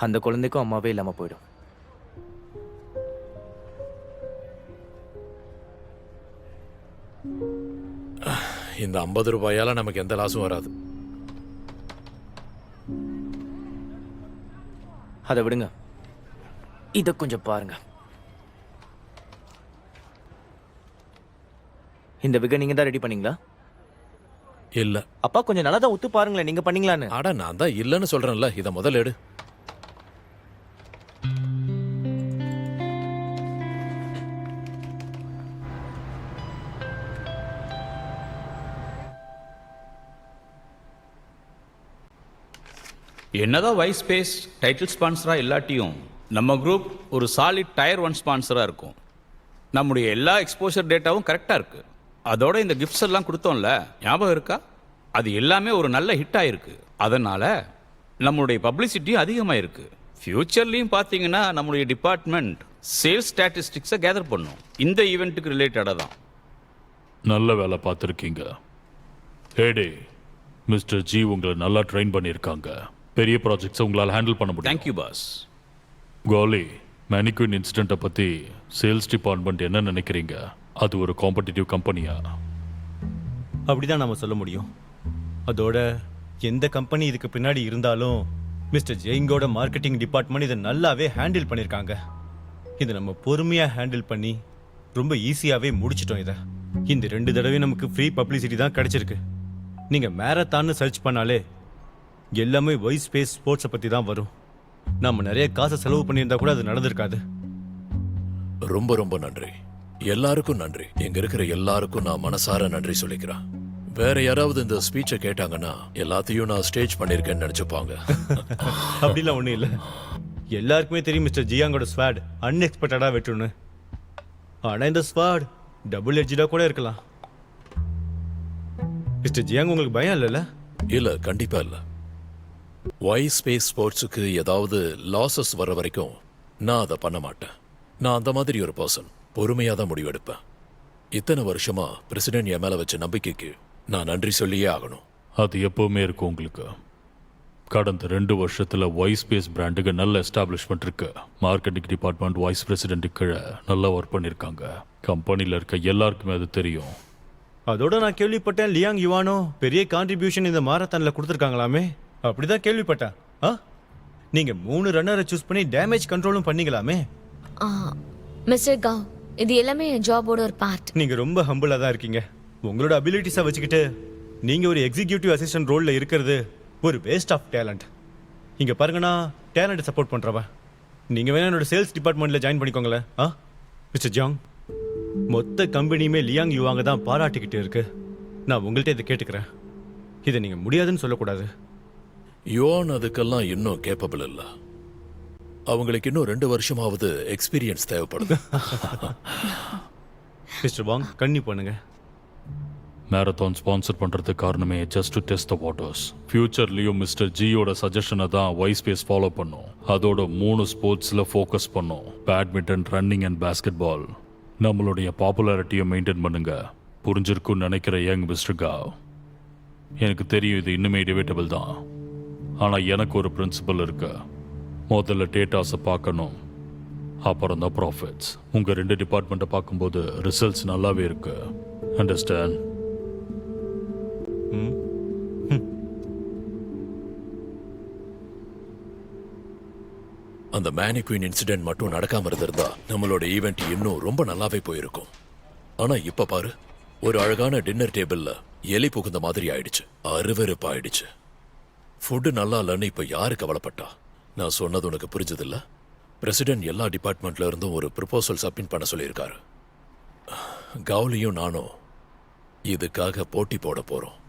அந்த குழந்தைக்கும் அம்மாவே இல்லாம போயிடும். இந்த 50 ரூபாயால நமக்கு எந்த லாஸும் வராது. அதை விடுங்க, இத கொஞ்சம் பாருங்க. இந்த விக நீங்க தான் ரெடி பண்ணீங்களா? இல்ல. அப்பா கொஞ்சம் நல்லா தான் ஒத்து பாருங்களேன், நீங்க பண்ணீங்களான்னு. அட நான் தான் இல்லன்னு சொல்றேன்ல, இத முதல்ல எடு. என்னதான் வைஸ் ஸ்பேஸ் டைட்டில் ஸ்பான்சராக இல்லாட்டியும் நம்ம குரூப் ஒரு சாலிட் டயர் 1 ஸ்பான்சராக இருக்கும். நம்முடைய எல்லா எக்ஸ்போஷர் டேட்டாவும் கரெக்டாக இருக்குது. அதோட இந்த கிஃப்ட்ஸ் எல்லாம் கொடுத்தோம்ல, ஞாபகம் இருக்கா? அது எல்லாமே ஒரு நல்ல ஹிட் ஆயிருக்கு. அதனால் நம்மளுடைய பப்ளிசிட்டியும் அதிகமாக இருக்குது. ஃப்யூச்சர்லேயும் பார்த்தீங்கன்னா நம்மளுடைய டிபார்ட்மெண்ட் சேல்ஸ் ஸ்டாட்டிஸ்டிக்ஸை கேதர் பண்ணும் இந்த ஈவெண்ட்டுக்கு ரிலேட்டடாக தான். நல்ல வேலை பார்த்துருக்கீங்க. ஹேடே, மிஸ்டர் ஜி உங்களை நல்லா ட்ரெயின் பண்ணியிருக்காங்க. பெரிய ப்ராஜெக்ட்ஸை உங்களால் ஹேண்டில் பண்ண முடியும். Thank you boss. கோலி, மேனிக்வின் இன்சிடெண்ட்டை பற்றி சேல்ஸ் டிபார்ட்மெண்ட் என்ன நினைக்கிறீங்க? அது ஒரு காம்படிட்டிவ் கம்பெனியா? அப்படிதான் நம்ம சொல்ல முடியும். அதோட எந்த கம்பெனி இதுக்கு பின்னாடி இருந்தாலும் மிஸ்டர் ஜெயிங்கோட மார்க்கெட்டிங் டிபார்ட்மெண்ட் இதை நல்லாவே ஹேண்டில் பண்ணியிருக்காங்க. இதை நம்ம பொறுமையாக ஹேண்டில் பண்ணி ரொம்ப ஈஸியாகவே முடிச்சிட்டோம். இதை இந்த 2 தடவை நமக்கு ஃப்ரீ பப்ளிசிட்டி தான் கிடைச்சிருக்கு. நீங்கள் மேரத்தான்னு சர்ச் பண்ணாலே எல்லாமே வாய்ஸ் ஸ்பேஸ் ஸ்போர்ட்ஸை பற்றி தான் வரும். நம்ம நிறைய காசை செலவு பண்ணியிருந்தா கூட அது நடந்திருக்காது. ரொம்ப ரொம்ப நன்றி. எல்லாருக்கும் நன்றி. இங்க இருக்கிற எல்லாருக்கும் நான் மனசார நன்றி சொல்லிக்கிறேன். வேற யாராவது இந்த ஸ்பீச்சை கேட்டாங்கன்னா எல்லாத்தையும் நான் ஸ்டேஜ் பண்ணியிருக்கேன்னு நினைச்சுப்பாங்க. அப்படிலாம் ஒன்றும் இல்லை. எல்லாருக்குமே தெரியும் மிஸ்டர் ஜியாங்கோட ஸ்வாட் அன்எக்ஸ்பெக்டடாக வெட்டுன்னு. ஆனால் இந்த ஸ்வாட் டபுள் எட்ஜாக கூட இருக்கலாம். மிஸ்டர் ஜியாங் உங்களுக்கு பயம் இல்லைல்ல? இல்ல, கண்டிப்பா இல்ல. வாய்ஸ் ஸ்பேஸ் ஸ்போர்ட்ஸுக்கு ஏதாவது லாசஸ் வர வரைக்கும் நான் அதை பண்ண மாட்டேன். நான் அந்த மாதிரி ஒரு பர்சன். பொறுமையாக தான் முடிவெடுப்பேன். இத்தனை வருஷமா பிரசிடென்ட் என் மேல வச்ச நம்பிக்கைக்கு நான் நன்றி சொல்லியே ஆகணும். அது எப்பவுமே இருக்கும் உங்களுக்கு. கடந்த 2 வருஷத்துல வாய்ஸ் ஸ்பேஸ் பிராண்டுக்கு நல்ல எஸ்டாப்ளிஷ்மெண்ட் இருக்கு. மார்க்கெட்டிங் டிபார்ட்மெண்ட் வைஸ் பிரசிடென்ட் கீழே நல்லா ஒர்க் பண்ணியிருக்காங்க. கம்பெனியில் இருக்க எல்லாருக்குமே அது தெரியும். அதோட நான் கேள்விப்பட்டேன் லியாங் யுவானோ பெரிய கான்ட்ரிபியூஷன் இந்த மாரத்தானில் கொடுத்துருக்காங்களாமே. அப்படிதான் கேள்விப்பட்டேன். நீங்க 3 ரன்னரை சூஸ் பண்ணி டேமேஜ் கண்ட்ரோலும் பண்ணீங்களாமே. மிஸ்டர் காவ், இது எல்லாமே என் ஜாபோட ஒரு பார்ட். நீங்க ரொம்ப ஹம்பிளா தான் இருக்கீங்க. உங்களோட அபிலிட்டிஸை வச்சுக்கிட்டு நீங்க ஒரு எக்ஸிக்யூட்டிவ் அசிஸ்டன்ட் ரோல்ல இருக்கிறது ஒரு வேஸ்ட் ஆஃப் டேலண்ட். இங்க பாருங்கண்ணா, டேலண்ட்டை சப்போர்ட் பண்றவன். நீங்க வேணா என்னோட சேல்ஸ் டிபார்ட்மெண்ட்ல ஜாயின் பண்ணிக்கோங்களேன். மிஸ்டர் ஜியாங், மொத்த கம்பெனியுமே லியாங் யுவாங்க தான் பாராட்டிக்கிட்டு இருக்கு. நான் உங்கள்கிட்ட இதை கேட்டுக்கிறேன். இதை நீங்க முடியாதுன்னு சொல்லக்கூடாது. யுவான் அதுக்கெல்லாம் இன்னும் கேப்பபிள் இல்ல. அவங்களுக்கு இன்னும் 2 வருஷமாவது எக்ஸ்பீரியன்ஸ் தேவைப்படுது. மிஸ்டர் வாங், கண்ணி பண்ணுங்க. மேரத்தான் ஸ்பான்சர் பண்றது காரணமே just to test the waters. ஃபியூச்சர்லயும் மிஸ்டர் ஜியோட சஜஷனை தான் வாய்ஸ் ஸ்பேஸ் ஃபாலோ பண்ணும். அதோட 3 ஸ்போர்ட்ஸ்ல ஃபோக்கஸ் பண்ணும்: badminton, running and basketball. நம்மளுடைய பாப்புலாரிட்டியை மெயின்டைன் பண்ணுங்க. புரிஞ்சிருக்குன்னு நினைக்கிற யங் மிஸ்டர் காவ், எனக்கு தெரியும் இது இன்னுமே டிபேட்டபிள் தான். ஆனா எனக்கு ஒரு பிரின்சிபல் இருக்கு. முதல்ல டேட்டாஸை பார்க்கணும், அப்புறம் தான் ப்ராஃபிட்ஸ். உங்க 2 டிபார்ட்மெண்ட்டை பார்க்கும்போது ரிசல்ட்ஸ் நல்லாவே இருக்கு. அண்டர்ஸ்டாண்ட்? அந்த மேனிக்வின் இன்சிடென்ட் மட்டும் நடக்காம இருந்திருந்தா நம்மளோட ஈவெண்ட் இன்னும் ரொம்ப நல்லாவே போயிருக்கும். ஆனா இப்ப பாரு, ஒரு அழகான டின்னர் டேபிள்ல எலி புகுந்த மாதிரி ஆயிடுச்சு. அருவருப்பு ஆயிடுச்சு. ஃபுட்டு நல்லா இல்லைன்னு இப்ப யாரு கவலைப்பட்டா? நான் சொன்னது உனக்கு புரிஞ்சதில்ல? பிரசிடென்ட் எல்லா டிபார்ட்மெண்ட்ல இருந்தும் ஒரு ப்ரொபோசல் சப்மிட் பண்ண சொல்லியிருக்காரு. கவுலியும் நானும் இதுக்காக போட்டி போட போறோம்.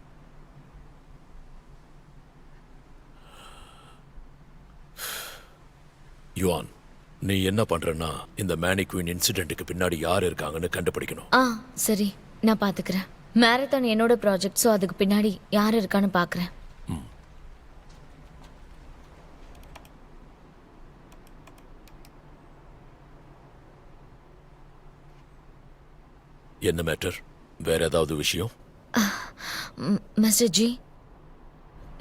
யுவான், நீ என்ன பண்றன்னா இந்த மேனிக்வின் இன்சிடென்ட்டுக்கு பின்னாடி யார் இருக்காங்கன்னு கண்டுபிடிக்கணும். சரி, நான் பாத்துக்கிறேன். மேரத்தான் என்னோட ப்ராஜெக்ட், ஸோ அதுக்கு பின்னாடி யார் இருக்கான்னு பாக்குறேன். என்ன மேட்டர்? வேற ஏதாவது விஷயம்? மிஸ்டர் ஜி,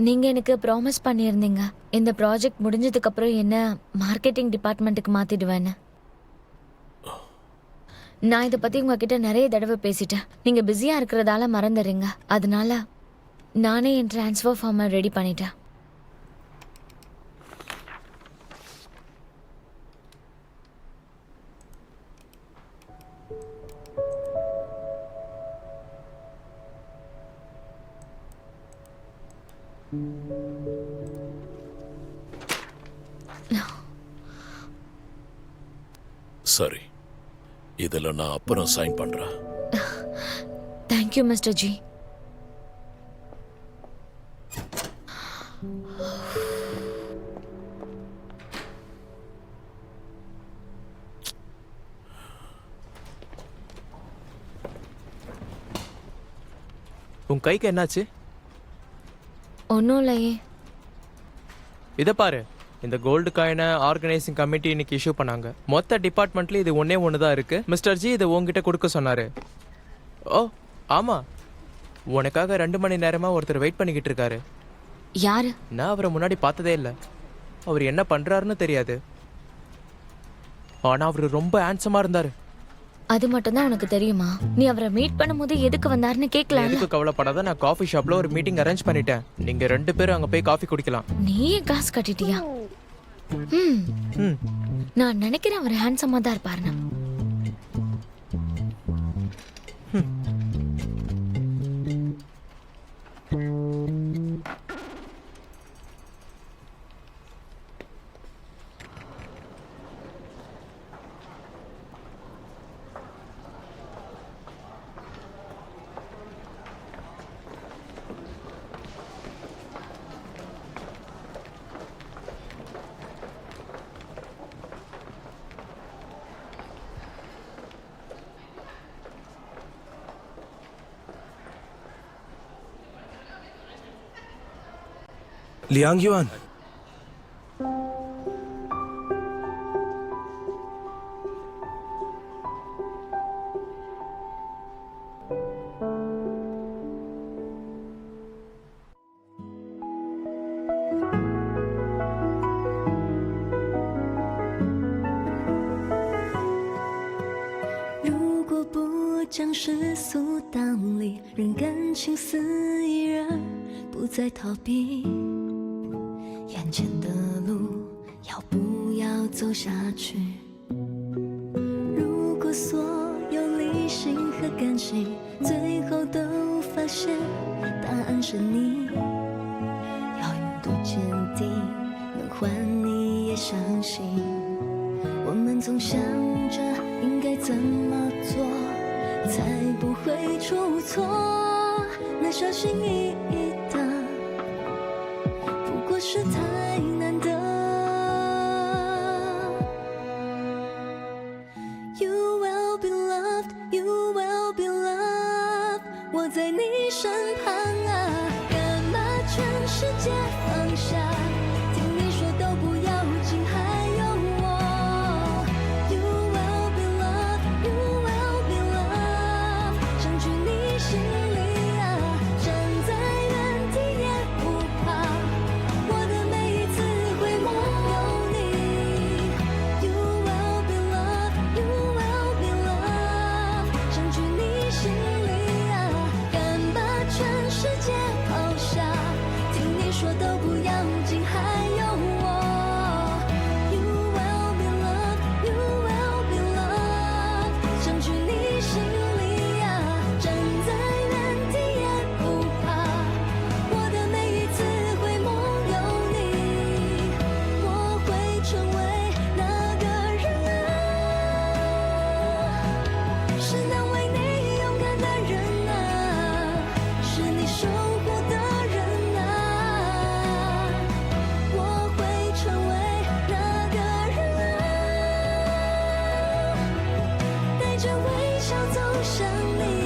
நீங்க எனக்கு ப்ராமிஸ் பண்ணியிருந்தீங்க இந்த ப்ராஜெக்ட் முடிஞ்சதுக்கு அப்புறம் என்ன மார்க்கெட்டிங் டிபார்ட்மெண்ட்டுக்கு மாத்திடுவேன்னு. நான் இதை பத்தி உங்ககிட்ட நிறைய தடவை பேசிட்டேன். நீங்க பிஸியா இருக்கிறதால மறந்துடுறீங்க. அதனால நானே என் ட்ரான்ஸ்ஃபர் ஃபார்மை ரெடி பண்ணிட்டேன். சரி, இதில் நான் அப்புறம் சைன் பண்றேன். Thank you mister G. உன் கைக்கு என்னாச்சு? ஒன்றும் இல்லையே. இதை பாரு, இந்த கோல்டு காயினை ஆர்கனைசிங் கமிட்டி இன்னைக்கு இஷ்யூ பண்ணாங்க. மொத்த டிபார்ட்மெண்ட்ல இது ஒன்று தான் இருக்கு. மிஸ்டர் ஜி இதை உங்ககிட்ட கொடுக்க சொன்னாரு. ஓ ஆமா, உனக்காக 2 மணி நேரமா ஒருத்தர் வெயிட் பண்ணிக்கிட்டு இருக்காரு. யாரு? நான் அவரை முன்னாடி பார்த்ததே இல்லை. அவர் என்ன பண்றாருன்னு தெரியாது. ஆனா அவரு ரொம்ப ஹேண்ட்ஸமா இருந்தாரு. அது மட்டும் தான் உனக்கு தெரியுமா? நீ அவரை மீட் பண்ணும்போது எதுக்கு வந்தாருன்னு கேட்கலாம். எதுக்கு கவலைப்படாத, நான் காஃபி ஷாப்ல ஒரு மீட்டிங் அரேஞ்ச் பண்ணிட்டேன். நீங்க 2 பேரும் அங்க போய் காஃபி குடிக்கலாம். நீயே காசு கட்டிட்டியா? நான் நினைக்கிறேன் அவர் ஹேண்ட்ஸமா தான் இருப்பாருன்னு. Liang Yuan。 You will be loved, you will be loved， 我在你身旁啊，干嘛全世界放下？听你说都不要紧，还有我。You will be loved, you will be loved， 想去你心里啊，站在原地也不怕，我的每一次回眸有你。You will be loved, you will be loved， 想去你心里啊，敢把全世界抛下，听你说都不要紧，还有我。You will be loved, you will be loved， 想去你心里啊，站在原地也不怕，我的每一次回眸有你，我会成为那个人啊，是能为你勇敢的人啊，是你守护的人啊，我会成为那个人啊，带着微笑走向你。